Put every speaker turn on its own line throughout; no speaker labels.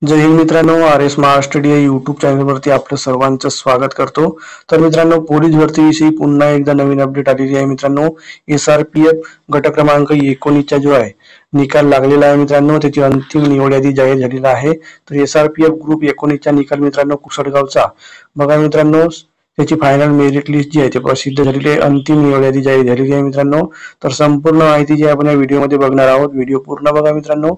जय हिंद मित्रांनो, R S Maharashtra D YouTube चॅनलवरती आपलं सर्वांचं स्वागत करतो। तर मित्रांनो, पोलीस भरतीविषयी पुन्हा एकदा नवीन अपडेट आलेली आहे। मित्रांनो, SRPF गट क्रमांक 19चा जो आहे निकाल लागलेला आहे मित्रांनो, त्याची अंतिम निवड यादी जाहीर झालेला आहे। तर SRPF ग्रुप 19चा निकाल मित्रांनो कुसडगावचा बघा मित्रांनो, त्याची फायनल मेरिट लिस्ट जी आहे ते प्रसिद्ध झालेली आहे, अंतिम निवड यादी जाहीर झालेली आहे मित्रांनो। तर संपूर्ण माहिती जी आपण या व्हिडिओमध्ये बघणार आहोत। व्हिडिओ पूर्ण बघा मित्रांनो।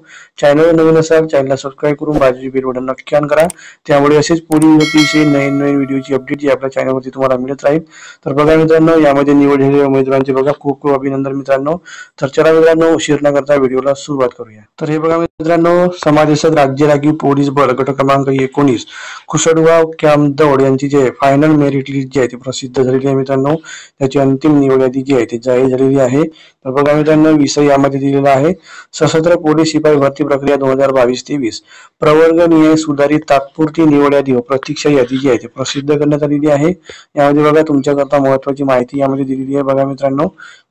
चॅनल नवीन असाल चॅनलला सबस्क्राईब करून बाजूची बेल बटन नक्की ऑन करा, त्यामुळे असेच पोलीस भरतीविषयी नवीन व्हिडिओची अपडेट जी आपल्या चॅनलवरती तुम्हाला मिळत राहील। तर बघा मित्रांनो, यामध्ये निवड झालेल्या उमेदवारांचे बघा खूप खूप अभिनंदन मित्रांनो। तर चला मित्रांनो, उशीर न करता व्हिडिओला सुरुवात करूया। तर हे बघा मित्रांनो, समादेशात राज्य राखीव पोलीस बल गट क्रमांक 19 कुसडगाव कॅम्प दौड यांची जे फायनल मेरिट लिस्ट जी आहे ती प्रसिद्ध झालेली आहे मित्रांनो। त्याची अंतिम निवड यादी जी आहे ती जाहीर झालेली आहे। तर बघा मित्रांनो, विषय यामध्ये दिलेला आहे सशस्त्र पोलीस शिपाई भरती प्रक्रिया 2022-23 प्रवर्ग निहाय सुधारित तात्पुरती निवड यादी व प्रतीक्षा यादी जी आहे ती प्रसिद्ध करण्यात आलेली आहे। यामध्ये बघा तुमच्याकरता महत्त्वाची माहिती यामध्ये दिलेली आहे बघा मित्रांनो।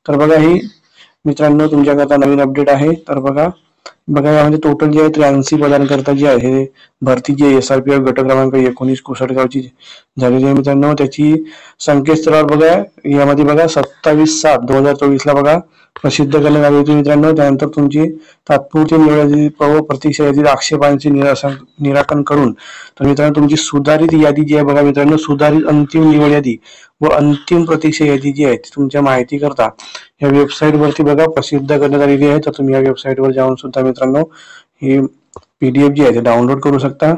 तर बघा ही मित्रांनो तुमच्याकरता नवीन अपडेट आहे। तर बघा यामध्ये टोटल जे आहे 83 पदांकरता जे आहे भरती जी SRPF गट क्रमांक 19 कुसडगावची झालेली आहे मित्रांनो। त्याची संकेतस्थळावर बघा यामध्ये बघा 27/7/2024 ला बघा प्रसिद्ध करण्यात आली होती मित्रांनो। त्यानंतर तुमची तात्पुरती निवड यादी व प्रतीक्षा यादी आक्षेपांचे निराकरण करून तर मित्रांनो तुमची सुधारित यादी जी आहे बघा मित्रांनो, सुधारित अंतिम निवड यादी व अंतिम प्रतीक्षा यादी जी आहे ती तुमच्या माहिती करता या वेबसाईट वरती बघा प्रसिद्ध करण्यात आलेली आहे। तर तुम्ही या वेबसाईट वर जाऊन सुद्धा मित्रांनो ही PDF जी आहे ते डाउनलोड करू शकता,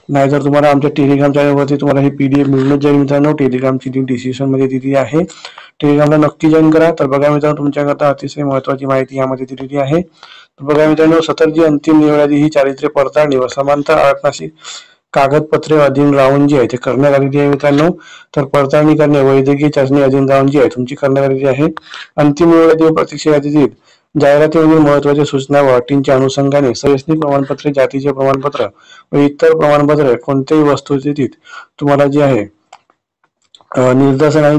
नाहीतर तुम्हाला आमच्या टेलिग्राम चॅनल वरती तुम्हाला ही PDF मिळून जाईल मित्रांनो। टेलिग्रामची लिंक डिस्क्रिप्शन मध्ये दिलेली आहे, टेलिग्रामला नक्की जॉईन करा। तर बघा मित्रांनो, तुमच्याकरता अतिशय महत्त्वाची माहिती यामध्ये दिलेली आहे। तर बघा मित्रांनो, सतरची अंतिम निवड यादी ही चारित्र्य पडताळणी व समांतर आरक्षणाशी कागदपत्रे अधीन राहून जी आहे ते करण्यात आलेली आहे मित्रांनो। तर पडताळणी करणे वैद्यकीय चाचणी अधीन राहून जी आहे तुमची करण्यात आलेली आहे। अंतिम निवड यादी व प्रतीक्षा यादीतील जाहिरातीमधील महत्त्वाच्या सूचना व अटींच्या अनुषंगाने शैक्षणिक प्रमाणपत्रे, जातीचे प्रमाणपत्र व इतर प्रमाणपत्र कोणत्याही वस्तुस्थितीत तुम्हाला जे आहे निर्देशन आणि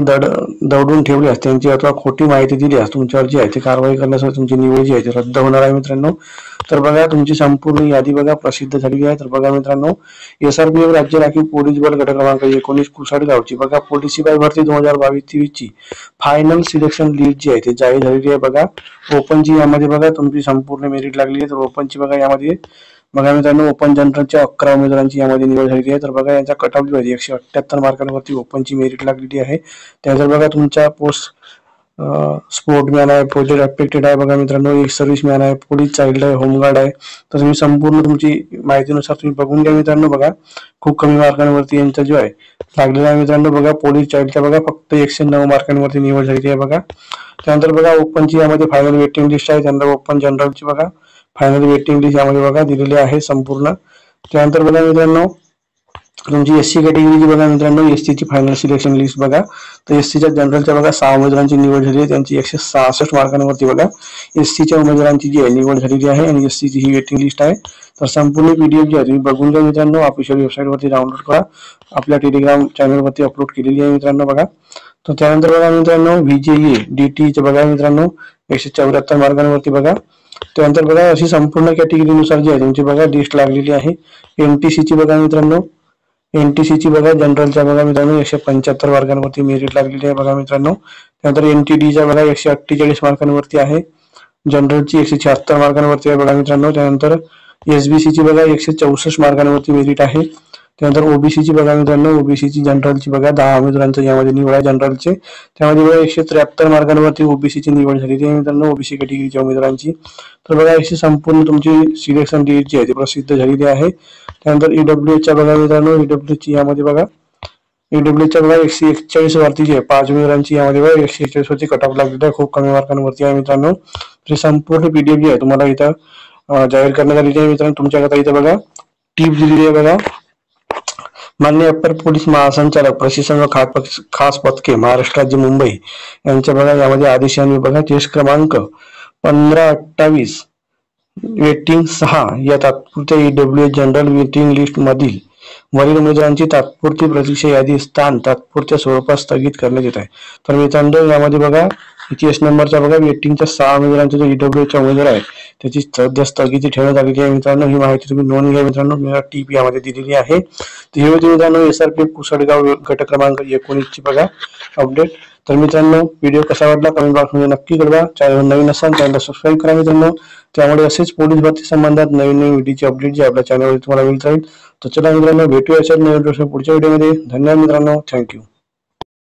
दडून ठेवल्यास त्यांची अथवा खोटी माहिती दिल्यास तुमच्यावर जी आहे ती कारवाई करण्यासाठी तुमची निवड जी आहे ती रद्द होणार आहे मित्रांनो। तर बघा तुमची संपूर्ण यादी बघा प्रसिद्ध झालेली आहे। तर बघा मित्रांनो, SRPF राज्य राखीव पोलीस बल गट क्रमांक 19 कुसडगावची बघा पोलीस शिपाई भरती 2022-23 ची फायनल सिलेक्शन लिस्ट जी आहे ती जाहीर झालेली आहे। बघा ओपनची यामध्ये बघा तुमची संपूर्ण मेरिट लागलेली आहे। तर ओपनची बघा यामध्ये बघा मित्रांनो, ओपन जनरलच्या 11 उमेदवारांची यामध्ये निवड झालेली आहे। तर बघा यांचा कट ऑफ जो आहे 178 मार्कांवरती ओपनची मेरिट लागलेली आहे। त्यानंतर बघा तुमच्या पोस्ट स्पोर्टमॅन आहे, प्रोजेक्ट अफेक्टेड आहे बघा मित्रांनो, एक सर्व्हिसमॅन आहे, पोलीस चाइल्ड आहे, होमगार्ड आहे। तर तुम्ही संपूर्ण तुमची माहितीनुसार तुम्ही बघून घ्या मित्रांनो। बघा खूप कमी मार्कांवरती यांचा जो आहे लागलेला आहे मित्रांनो। बघा पोलीस चाइल्डच्या बघा फक्त 109 मार्कांवरती निवड झालेली आहे बघा। त्यानंतर बघा ओपनची यामध्ये फायनल वेटिंग लिस्ट आहे। त्यानंतर ओपन जनरलची बघा फायनल वेटिंग लिस्ट यामध्ये बघा दिलेली आहे संपूर्ण। त्यानंतर बघा मित्रांनो, तुमची SC कॅटेगरीची बघा मित्रांनो, SC ची फायनल सिलेक्शन लिस्ट बघा। तर SC च्या जनरलच्या बघा 6 उमेदवारांची निवड झाली आहे, त्यांची 166 मार्कांवरती बघा SC च्या उमेदवारांची जी आहे निवड झालेली आहे आणि SC ची ही वेटिंग लिस्ट आहे। तर संपूर्ण PDF जी आहे तुम्ही बघून घ्या मित्रांनो, ऑफिशियल वेबसाईट वरती डाउनलोड करा, आपल्या टेलिग्राम चॅनल वरती अपलोड केलेली आहे मित्रांनो बघा। तर त्यानंतर बघा मित्रांनो, VJE DT चे बघा मित्रांनो 174 मार्कांवरती बघा। त्यानंतर बघा अशी संपूर्ण कॅटेगरीनुसार जी आहे तुमची बघा लिस्ट लागलेली आहे। NTC ची बघा मित्रांनो, NTC ची बघा जनरलच्या बघा मित्रांनो 175 मार्कांवरती मेरिट लागलेली आहे बघा मित्रांनो। त्यानंतर NTD च्या बघा 148 मार्कांवरती आहे, जनरलची 176 मार्कांवरती आहे बघा मित्रांनो। त्यानंतर SBC ची बघा 164 मार्कांवरती मेरिट आहे। त्यानंतर OBC ची बघा मित्रांनो, OBC ची जनरलची बघा 10 उमेदवारांचं यामध्ये निवड आहे जनरलचे, त्यामध्ये बघा 173 मार्कांवरती OBC ची निवड झालेली आहे मित्रांनो, OBC कॅटेगरीच्या उमेदवारांची। तर बघा अशी संपूर्ण तुमची सिलेक्शन लिस्ट जी आहे ती प्रसिद्ध झालेली आहे। त्यानंतर EWH च्या बघा मित्रांनो, EWH ची यामध्ये बघा EWH च्या बघा 141 वरती जी आहे 5 उमेदवारांची यामध्ये बघा 141 वरती कट ऑफ लागलेला आहे, खूप कमी मार्कांवरती आहे मित्रांनो। तर संपूर्ण PDF जी आहे तुम्हाला इथं जाहीर करण्यात आलेली आहे मित्रांनो। तुमच्याकरता इथं बघा टीप दिलेली आहे बघा, माननीय अप्पर पोलीस महासंचालक प्रशासन व खास पथके महाराष्ट्र राज्य मुंबई यांच्या बघा यामध्ये आदेशांनी बघा केस क्रमांक 1528 वेटिंग 6 या तात्पुरत्या EWH जनरल वेटिंग लिस्ट मधील वरील उमेदवारांची तात्पुरती प्रतीक्षा यादी स्थान तात्पुरत्या स्वरूपात स्थगित करण्यात येत आहे। तर मित्रांनो यामध्ये बघा ETS नंबरचा बघा वेटिंगच्या 6 उमेदवारांचा जो EWHचा उमेदवार आहे त्याची सध्या स्थगिती ठेवण्यात आलेली आहे मित्रांनो। ही माहिती तुम्ही नोंद घ्या मित्रांनो, मी टीपी यामध्ये दिलेली आहे। तर हे होते मित्रांनो SRPF कुसडगाव गट क्रमांक 19 ची बघा अपडेट। तर मित्रांनो व्हिडिओ कसा वाटला कमेंट बॉक्समध्ये नक्की कळवा। चॅनल नवीन असाल चॅनलला सबस्क्राईब करा मित्रांनो, त्यामुळे असेच पोलीस भरती संबंधात नवीन व्हिडिओची अपडेट जे आपल्या चॅनलवर तुम्हाला मिळत राहील। तर चला मित्रांनो भेटूया अशाच नवीन पुढच्या व्हिडिओमध्ये। धन्यवाद मित्रांनो, थँक्यू।